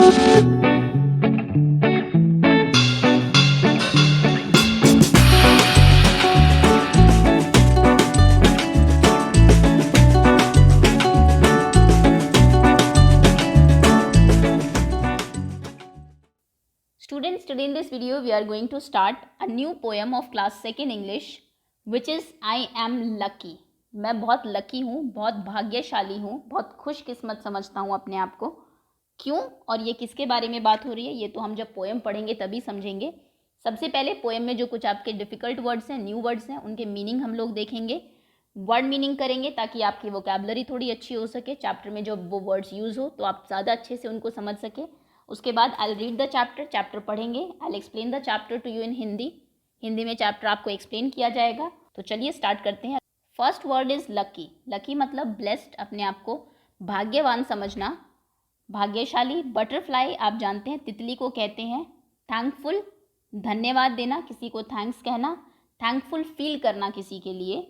Students, today in this video we are going to start a new poem of class 2nd English which is I am lucky. मैं बहुत lucky हूँ, बहुत भाग्यशाली हूँ, बहुत खुशकिस्मत समझता हूँ अपने आप को. क्यों और ये किसके बारे में बात हो रही है ये तो हम जब पोएम पढ़ेंगे तभी समझेंगे. सबसे पहले पोएम में जो कुछ आपके डिफ़िकल्ट वर्ड्स हैं, न्यू वर्ड्स हैं, उनके मीनिंग हम लोग देखेंगे, वर्ड मीनिंग करेंगे ताकि आपकी वोकैबुलरी थोड़ी अच्छी हो सके. चैप्टर में जो वो वर्ड्स यूज़ हो तो आप ज़्यादा अच्छे से उनको समझ सके. उसके बाद आई रीड द चैप्टर पढ़ेंगे. I explain the chapter two you in Hindi में चैप्टर आपको एक्सप्लेन किया जाएगा. तो चलिए स्टार्ट करते हैं. First word is lucky. Lucky मतलब ब्लेस्ड, अपने आप को भाग्यवान समझना, भाग्यशाली. बटरफ्लाई आप जानते हैं तितली को कहते हैं. थैंकफुल धन्यवाद देना, किसी को थैंक्स कहना. थैंकफुल फील करना किसी के लिए.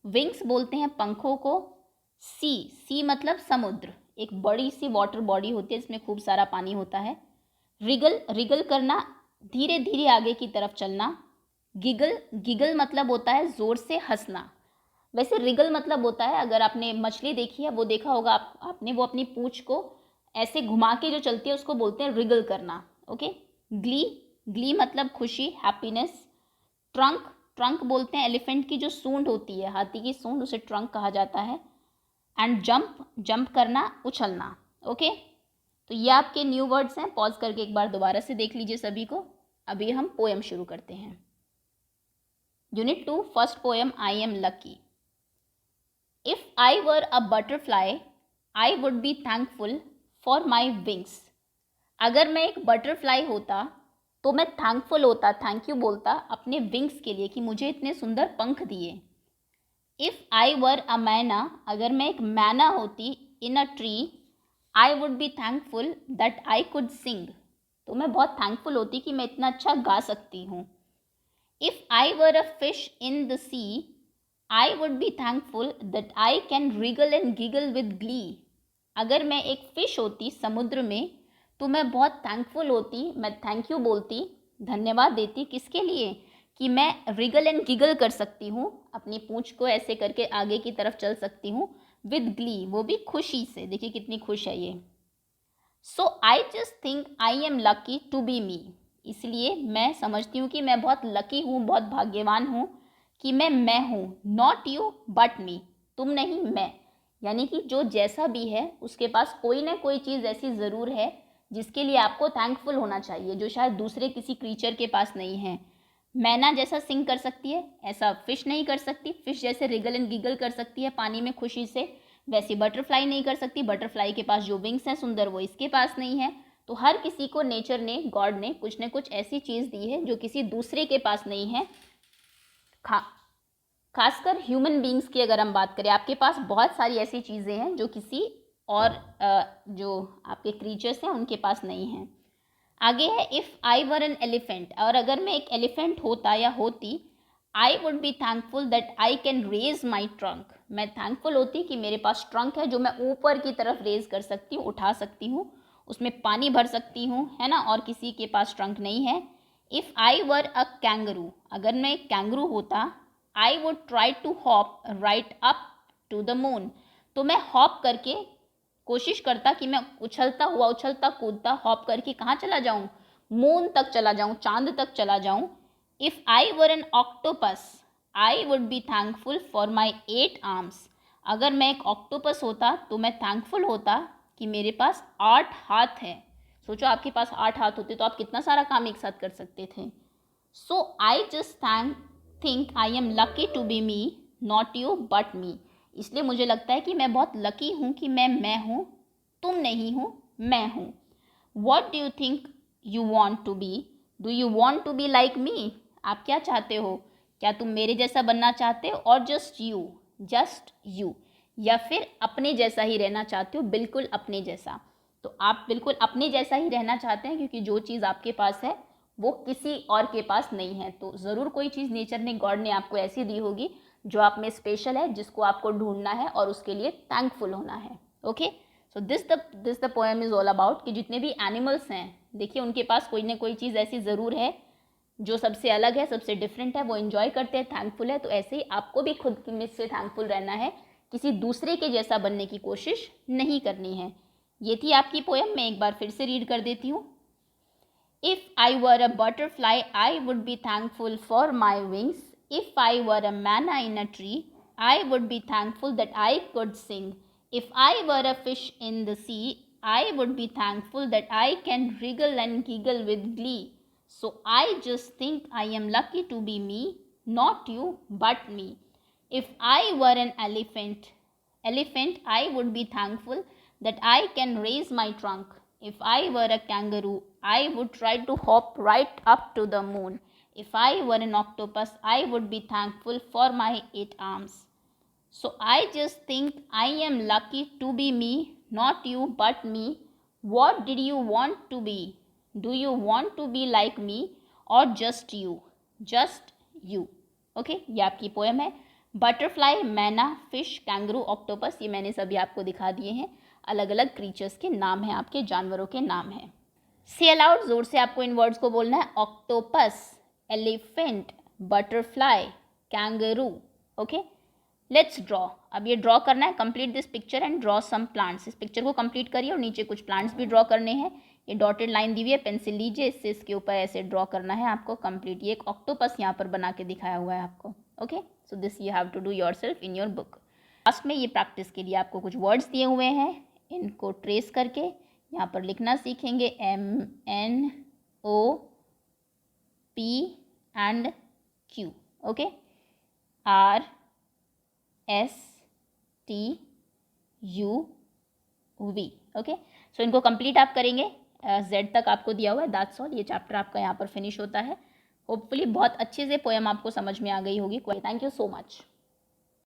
विंग्स बोलते हैं पंखों को. सी मतलब समुद्र, एक बड़ी सी वाटर बॉडी होती है जिसमें खूब सारा पानी होता है. रिगल करना, धीरे धीरे आगे की तरफ चलना. गिगल मतलब होता है ज़ोर से हंसना. वैसे रिगल मतलब होता है, अगर आपने मछली देखी है वो देखा होगा आपने, वो अपनी पूंछ को ऐसे घुमा के जो चलती है उसको बोलते हैं रिगल करना. ओके. ग्ली मतलब खुशी, हैप्पीनेस. ट्रंक बोलते हैं एलिफेंट की जो सूंड होती है, हाथी की सूंड, उसे ट्रंक कहा जाता है. एंड जंप करना, उछलना. ओके. तो ये आपके न्यू वर्ड्स हैं. पॉज करके एक बार दोबारा से देख लीजिए सभी को. अभी हम पोएम शुरू करते हैं. Unit 2 first poem I am lucky. If I were a butterfly I would be thankful for my wings. अगर मैं एक बटरफ्लाई होता तो मैं थैंकफुल होता, थैंक यू बोलता अपने विंग्स के लिए कि मुझे इतने सुंदर पंख दिए. इफ़ आई वर अ मैना, अगर मैं एक मैना होती in a tree, I would be thankful that I could sing. तो मैं बहुत थैंकफुल होती कि मैं इतना अच्छा गा सकती हूँ. If I were a fish in the sea, I would be thankful that I can wriggle and giggle with glee. अगर मैं एक फ़िश होती समुद्र में तो मैं बहुत थैंकफुल होती, मैं थैंक यू बोलती, धन्यवाद देती. किसके लिए? कि मैं रिगल एंड गिगल कर सकती हूँ, अपनी पूंछ को ऐसे करके आगे की तरफ चल सकती हूँ. विद ग्ली, वो भी खुशी से. देखिए कितनी खुश है ये. So I just think I am lucky to be me. इसलिए मैं समझती हूँ कि मैं बहुत लकी हूँ, बहुत भाग्यवान हूँ कि मैं हूँ. नॉट यू बट मी, तुम नहीं मैं. यानी कि जो जैसा भी है उसके पास कोई ना कोई चीज़ ऐसी ज़रूर है जिसके लिए आपको थैंकफुल होना चाहिए, जो शायद दूसरे किसी क्रीचर के पास नहीं है. मैना जैसा सिंग कर सकती है ऐसा फिश नहीं कर सकती. फिश जैसे रिगल एंड गिगल कर सकती है पानी में खुशी से, वैसे बटरफ्लाई नहीं कर सकती. बटरफ्लाई के पास जो विंग्स हैं सुंदर, वो इसके पास नहीं है. तो हर किसी को नेचर ने, गॉड ने कुछ न कुछ ऐसी चीज़ दी है जो किसी दूसरे के पास नहीं है. खासकर ह्यूमन बींग्स की अगर हम बात करें, आपके पास बहुत सारी ऐसी चीज़ें हैं जो किसी और जो आपके क्रीचर्स हैं उनके पास नहीं हैं. आगे है if I were an elephant. और अगर मैं एक एलिफेंट होता या होती, I would be thankful that I can raise my trunk. मैं थैंकफुल होती कि मेरे पास ट्रंक है जो मैं ऊपर की तरफ रेज कर सकती हूँ, उठा सकती हूँ, उसमें पानी भर सकती हूँ, है ना. और किसी के पास ट्रंक नहीं है. If I were a kangaroo, अगर मैं एक कैंगरू होता, I would try to hop right up to the moon. तो मैं हॉप करके कोशिश करता कि मैं उछलता हुआ, उछलता कूदता, हॉप करके कहाँ चला जाऊँ, मून तक चला जाऊँ, चांद तक चला जाऊँ. If I were N octopus I would be thankful for my 8 arms. अगर मैं एक ऑक्टोपस होता तो मैं थैंकफुल होता कि मेरे पास 8 हाथ हैं. सोचो आपके पास 8 हाथ होते तो आप कितना सारा काम एक साथ कर सकते थे. So I just think I am lucky to be me, not you but me. इसलिए मुझे लगता है कि मैं बहुत लकी हूँ कि मैं हूँ, तुम नहीं हो, मैं हूँ. What do you think you want to be? Do you want to be like me? आप क्या चाहते हो? क्या तुम मेरे जैसा बनना चाहते हो? और जस्ट यू, या फिर अपने जैसा ही रहना चाहते हो, बिल्कुल अपने जैसा. तो आप बिल्कुल अपने जैसा ही रहना चाहते हैं क्योंकि जो चीज़ आपके पास है वो किसी और के पास नहीं है. तो ज़रूर कोई चीज़ नेचर ने, गॉड ने आपको ऐसी दी होगी जो आप में स्पेशल है, जिसको आपको ढूंढना है और उसके लिए थैंकफुल होना है. Okay. So this the poem is all about कि जितने भी एनिमल्स हैं, देखिए उनके पास कोई ना कोई चीज़ ऐसी ज़रूर है जो सबसे अलग है, सबसे डिफरेंट है, वो इन्जॉय करते हैं, थैंकफुल है। तो ऐसे ही आपको भी खुद में से थैंकफुल रहना है, किसी दूसरे के जैसा बनने की कोशिश नहीं करनी है। ये थी आपकी पोएम। मैं एक बार फिर से रीड कर देती हूँ। If I were a butterfly, I would be thankful for my wings. If I were a manna in a tree, I would be thankful that I could sing. If I were a fish in the sea, I would be thankful that I can wriggle and giggle with glee. So I just think I am lucky to be me, not you, but me. If I were an elephant, I would be thankful that I can raise my trunk. If I were a kangaroo, I would try to hop right up to the moon. If I were an octopus, I would be thankful for my 8 arms. So I just think I am lucky to be me, not you but me. What did you want to be? Do you want to be like me or just you? Just you. Okay, ये आपकी poem है। Butterfly, मैना, fish, kangaroo, octopus, ये मैंने सभी आपको दिखा दिए हैं। अलग अलग क्रीचर्स के नाम हैं, आपके जानवरों के नाम हैं। से अलाउड, जोर से आपको इन वर्ड्स को बोलना है। Octopus, elephant, butterfly, kangaroo. Okay, let's draw. अब ये ड्रॉ करना है। Complete this picture and draw some plants. इस पिक्चर को कंप्लीट करिए और नीचे कुछ प्लांट्स भी ड्रॉ करने हैं। ये डॉटेड लाइन दी हुई है, पेंसिल लीजिए, इससे इसके ऊपर ऐसे ड्रॉ करना है आपको कंप्लीट। ये एक ऑक्टोपस यहाँ पर बना के दिखाया हुआ है आपको। Okay, so this you have to do yourself in your book. Last में ये प्रैक्टिस के लिए आपको कुछ वर्ड्स दिए हुए हैं, इनको ट्रेस करके यहाँ पर लिखना सीखेंगे। MNOP and Q। Okay, RSTUV। Okay, so इनको कंप्लीट आप करेंगे। Z तक आपको दिया हुआ है, दैट्स ऑल। ये चैप्टर आपका यहाँ पर फिनिश होता है। होपफुली बहुत अच्छे से पोएम आपको समझ में आ गई होगी। Thank you so much.